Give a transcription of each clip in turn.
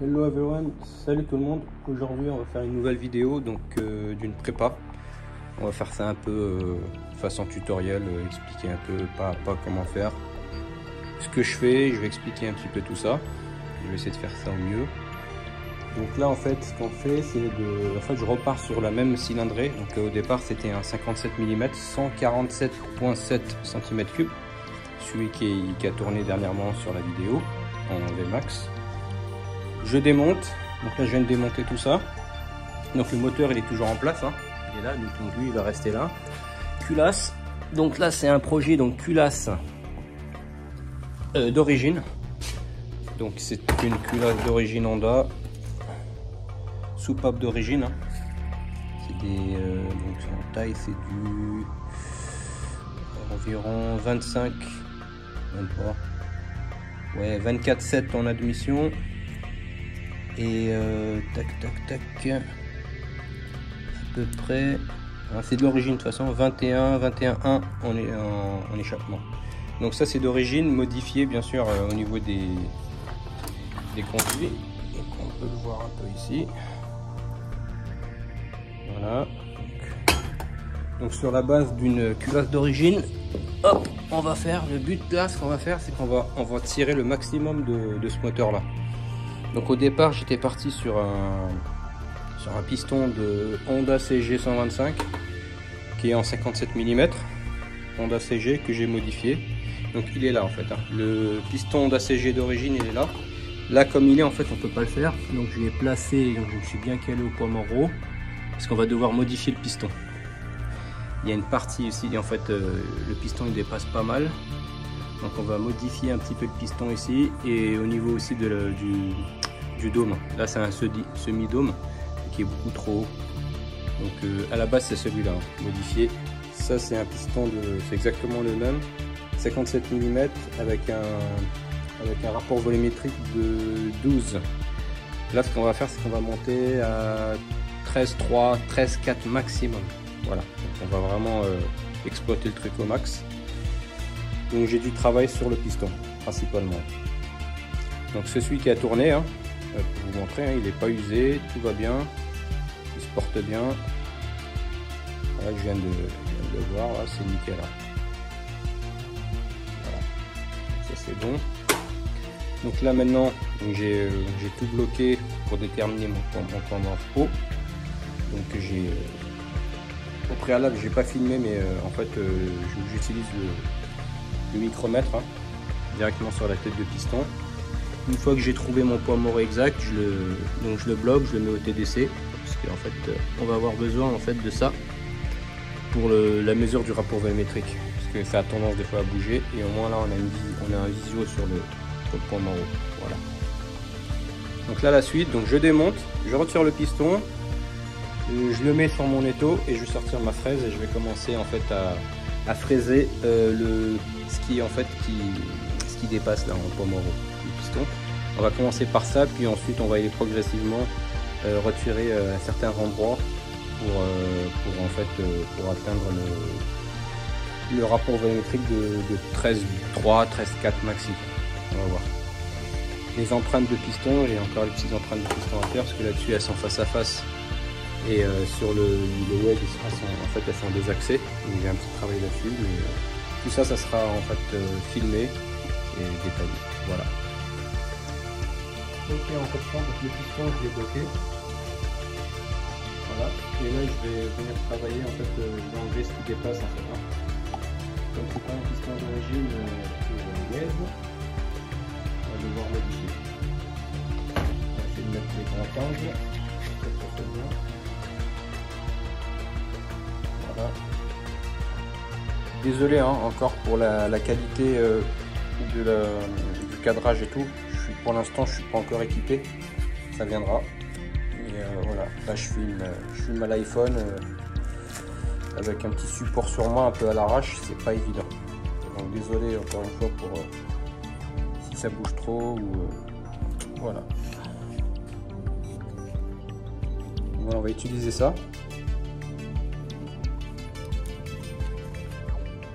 Hello everyone, salut tout le monde. Aujourd'hui on va faire une nouvelle vidéo donc d'une prépa. On va faire ça un peu façon tutoriel, expliquer un peu pas à pas comment faire. Ce que je fais, je vais expliquer un petit peu tout ça. Je vais essayer de faire ça au mieux. Donc là en fait ce qu'on fait c'est de... En fait je repars sur la même cylindrée. Donc au départ c'était un 57 mm, 147,7 cm3. Celui qui a tourné dernièrement sur la vidéo en VMAX. Je démonte, donc là je viens de démonter tout ça. Donc le moteur il est toujours en place, hein. Il est là, donc lui il va rester là. Culasse, donc là c'est un projet donc culasse d'origine. Donc c'est une culasse d'origine Honda, soupape d'origine. Hein. C'est des donc en taille c'est du environ 25, 23, ouais 24,7 en admission. Et tac à peu près, c'est de l'origine de toute façon, 21,1 en échappement. Donc ça c'est d'origine, modifié bien sûr au niveau des conduits. Donc on peut le voir un peu ici. Voilà. Donc sur la base d'une culasse d'origine, hop, on va faire, le but là, ce qu'on va faire, c'est qu'on va tirer le maximum de ce moteur là. Donc au départ j'étais parti sur un piston de Honda CG 125 qui est en 57 mm, Honda CG que j'ai modifié. Donc il est là en fait, hein. Le piston Honda CG d'origine il est là. Là comme il est en fait on peut pas le faire. Donc je l'ai placé, donc je me suis bien calé au poids mort parce qu'on va devoir modifier le piston. Il y a une partie ici en fait le piston il dépasse pas mal. Donc on va modifier un petit peu le piston ici et au niveau aussi du dôme. Là c'est un semi-dôme qui est beaucoup trop haut. Donc à la base c'est celui-là, hein, modifié. Ça c'est un piston c'est exactement le même, 57 mm avec un rapport volumétrique de 12. Là ce qu'on va faire c'est qu'on va monter à 13,3, 13,4 maximum. Voilà, donc on va vraiment exploiter le truc au max. Donc j'ai du travail sur le piston principalement. Donc c'est celui qui a tourné, hein, pour vous montrer, hein, il n'est pas usé, tout va bien, il se porte bien. Voilà, je viens de le voir, c'est nickel. Hein. Voilà, ça c'est bon. Donc là maintenant j'ai tout bloqué pour déterminer mon point mort haut. Donc j'ai au préalable j'ai pas filmé mais en fait j'utilise le micromètre, hein, directement sur la tête de piston. Une fois que j'ai trouvé mon poids mort exact, je le bloque, je le mets au TDC parce qu'en fait on va avoir besoin en fait de ça pour la mesure du rapport volumétrique parce que ça a tendance des fois à bouger et au moins là on a un visio sur le point mort. Voilà. Donc là la suite, donc je démonte, je retire le piston, je le mets sur mon étau et je vais sortir ma fraise et je vais commencer en fait à fraiser ce qui dépasse là en poids mort du piston. On va commencer par ça, puis ensuite on va aller progressivement retirer à certains endroits pour atteindre le rapport volumétrique de 13,3, 13,4 maxi. On va voir. Les empreintes de piston, j'ai encore les petites empreintes de piston à faire parce que là-dessus elles sont face à face. Et sur le wedge, elles sont désaxées, donc j'ai un petit travail là-dessus, mais tout ça, ça sera en fait filmé et détaillé. Voilà. Ok, en fait, donc le piston, je l'ai bloqué. Voilà. Et là, je vais venir travailler, en fait, je vais enlever ce qui dépasse, en fait. Hein. Comme c'est pas un piston d'origine wedge, on va devoir modifier. On va essayer de mettre les grands angles. Ça fait bien. Voilà. Désolé hein, encore pour la qualité du cadrage et tout. Pour l'instant je suis pas encore équipé, ça viendra. Mais voilà, là je filme à l'iPhone avec un petit support sur moi un peu à l'arrache, c'est pas évident. Donc désolé encore une fois pour si ça bouge trop ou voilà. Voilà, on va utiliser ça.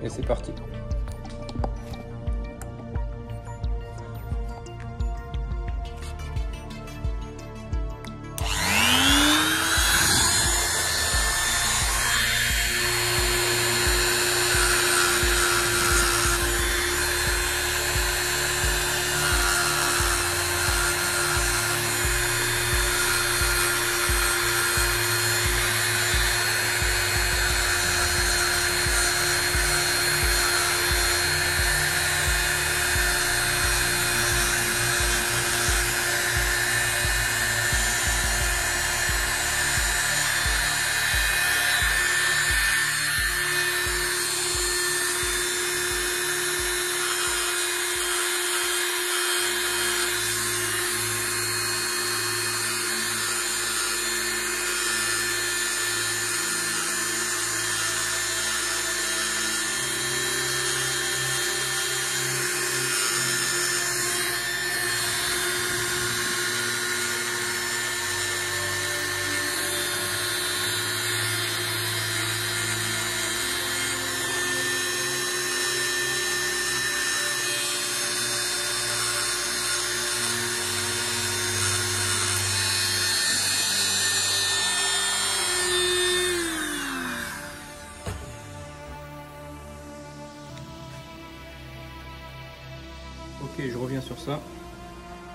Et c'est parti. ça.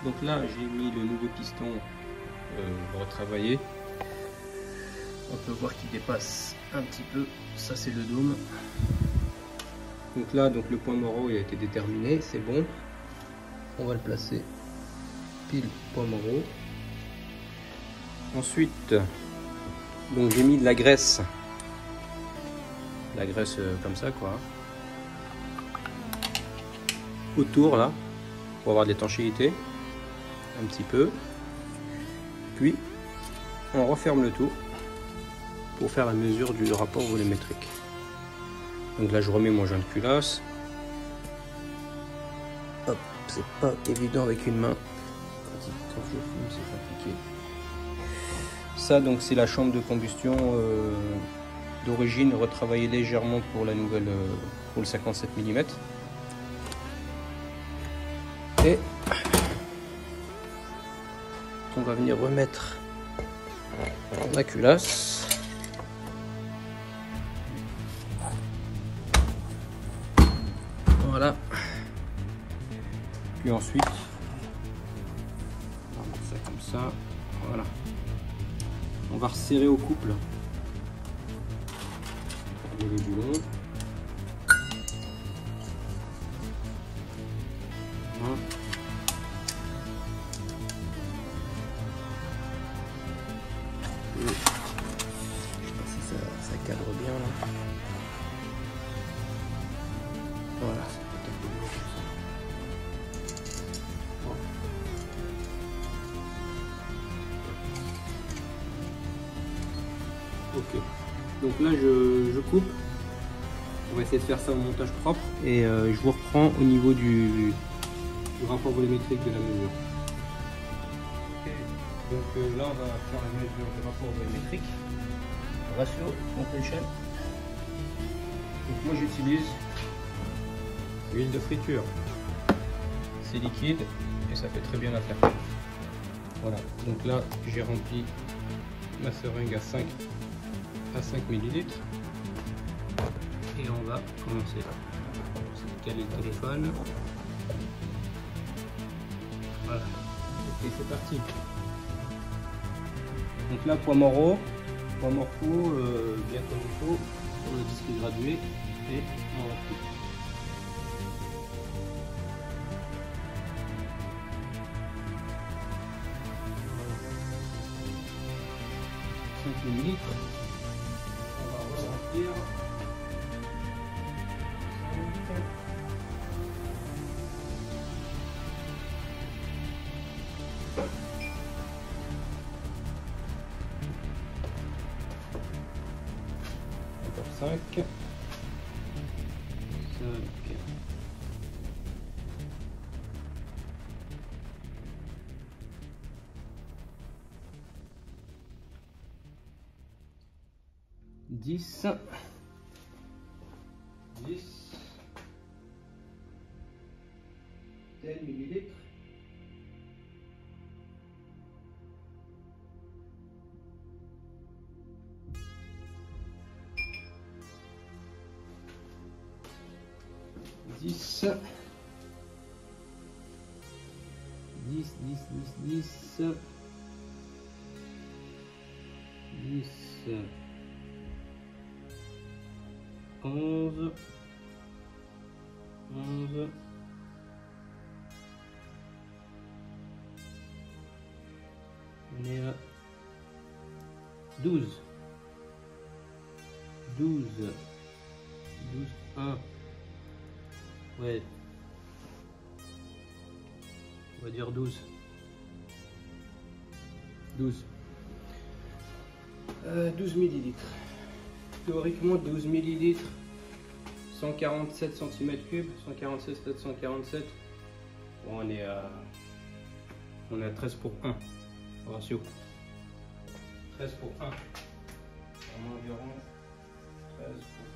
Donc là j'ai mis le nouveau piston retravaillé. On peut voir qu'il dépasse un petit peu, ça c'est le dôme. Donc là le point mort il a été déterminé, c'est bon. On va le placer pile point mort. Ensuite donc j'ai mis de la graisse comme ça quoi, autour là pour avoir de l'étanchéité un petit peu, puis on referme le tout pour faire la mesure du rapport volumétrique. Donc là je remets mon joint de culasse. Hop, c'est pas évident avec une main quand je fume, c'est compliqué. Ça donc c'est la chambre de combustion d'origine, retravaillée légèrement pour la nouvelle, pour le 57 mm. Et on va venir remettre la culasse. Voilà. Puis ensuite, on va mettre ça comme ça. Voilà. On va resserrer au couple. Du long. Voilà. Je sais pas si ça cadre bien là. Voilà, c'est peut-être un peu mieux comme ça. Voilà. Ok. Donc là je coupe. On va essayer de faire ça au montage propre et je vous reprends au niveau du rapport volumétrique de la mesure. Okay. Donc là on va faire la mesure du rapport volumétrique. Ratio compression. Donc moi j'utilise l'huile de friture. C'est liquide et ça fait très bien l'affaire. Voilà, donc là j'ai rempli ma seringue à 5 ml. Et on va commencer. C'est caler le téléphone. Voilà. Et c'est parti. Donc là, poids morceau, bien comme il faut, sur le disque gradué, et on replie. Voilà. 5 ml. On va remplir. Encore 5. 10. 10 millilitres. Dix. 11. On est à 12. 1. Ouais. On va dire 12. 12 millilitres. Théoriquement 12 millilitres, 147 cm3, 147, 747. Bon, on est à 13 pour 1 ratio. 13 pour 1. Environ 13 pour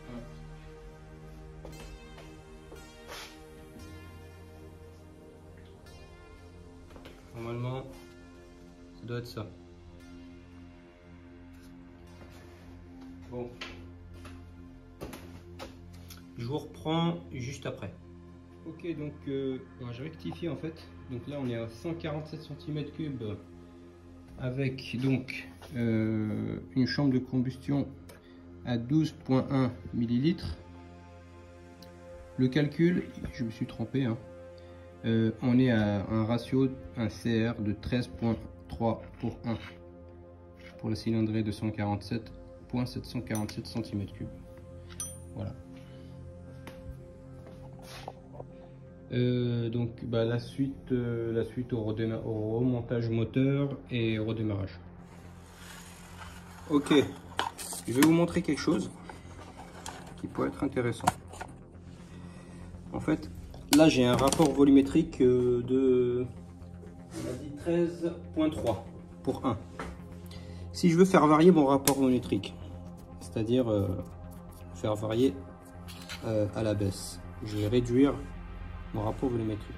1. Normalement, ça doit être ça. Bon. Je vous reprends juste après. Ok, donc je rectifie en fait. Donc là on est à 147 cm3 avec donc une chambre de combustion à 12,1 ml. Le calcul, je me suis trompé, hein. On est à un ratio, un CR de 13,3 pour 1 pour la cylindrée de 147,747 cm3. Voilà. Donc la suite au remontage moteur et au redémarrage. Ok, je vais vous montrer quelque chose qui pourrait être intéressant. En fait, là j'ai un rapport volumétrique de 13,3 pour 1. Si je veux faire varier mon rapport volumétrique, c'est-à-dire faire varier à la baisse, je vais réduire mon rapport volumétrique.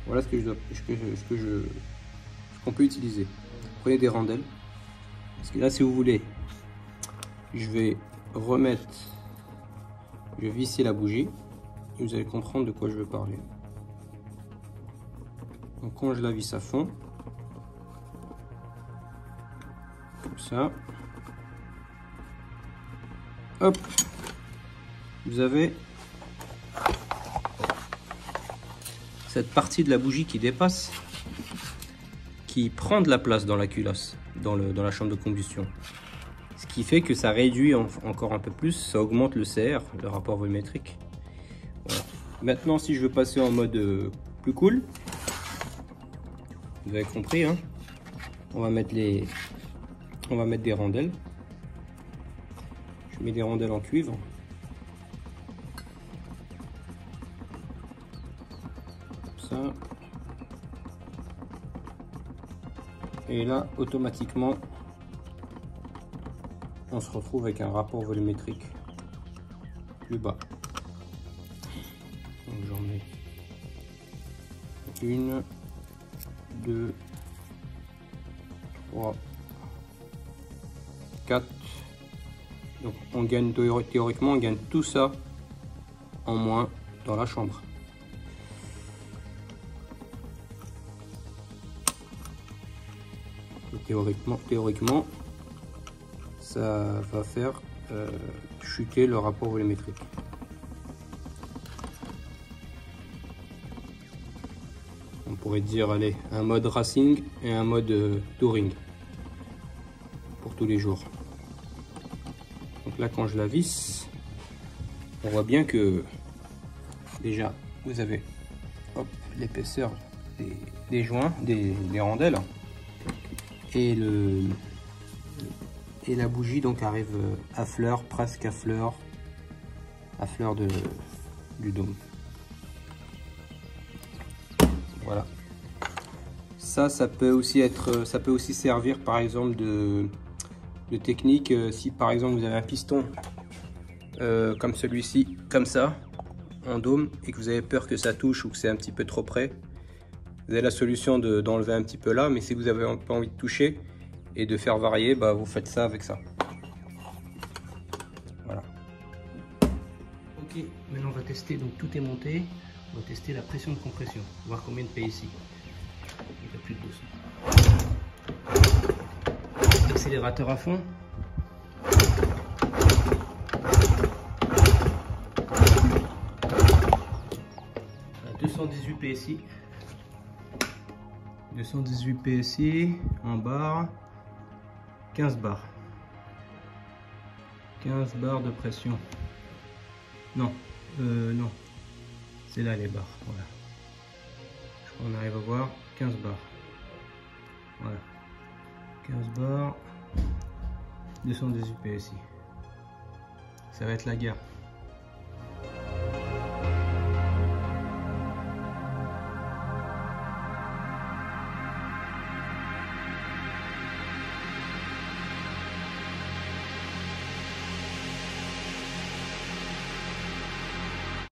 Voilà ce qu'on peut utiliser. Prenez des rondelles. Parce que là, si vous voulez, je vais visser la bougie et vous allez comprendre de quoi je veux parler. Donc quand je la visse à fond, comme ça, hop, vous avez cette partie de la bougie qui dépasse, qui prend de la place dans la culasse, dans la chambre de combustion. Ce qui fait que ça réduit encore un peu plus, ça augmente le CR, le rapport volumétrique. Voilà. Maintenant, si je veux passer en mode plus cool, vous avez compris, hein, on va mettre des rondelles. Je mets des rondelles en cuivre. Ça. Et là, automatiquement, on se retrouve avec un rapport volumétrique plus bas. Donc j'en mets 1, 2, 3, 4. Donc on gagne théoriquement, on gagne tout ça en moins dans la chambre. Théoriquement, ça va faire chuter le rapport volumétrique. On pourrait dire, allez, un mode racing et un mode touring pour tous les jours. Donc là, quand je la visse, on voit bien que déjà vous avez l'épaisseur des joints, des rondelles. Et la bougie donc arrive à fleur, presque à fleur du dôme. Voilà. Ça peut aussi servir par exemple de technique si par exemple vous avez un piston comme celui-ci, comme ça, en dôme, et que vous avez peur que ça touche ou que c'est un petit peu trop près. Vous avez la solution d'enlever un petit peu là, mais si vous avez pas envie de toucher et de faire varier, bah vous faites ça avec ça. Voilà. Ok, maintenant on va tester, donc tout est monté. On va tester la pression de compression, voir combien de PSI. Il fait plus de 200. Accélérateur à fond. À 218 PSI. 218 PSI en barre, 15 barres. 15 barres de pression. Non, non. C'est là les barres, voilà. Je crois qu'on arrive à voir 15 barres. Voilà. 15 barres, 218 PSI. Ça va être la guerre.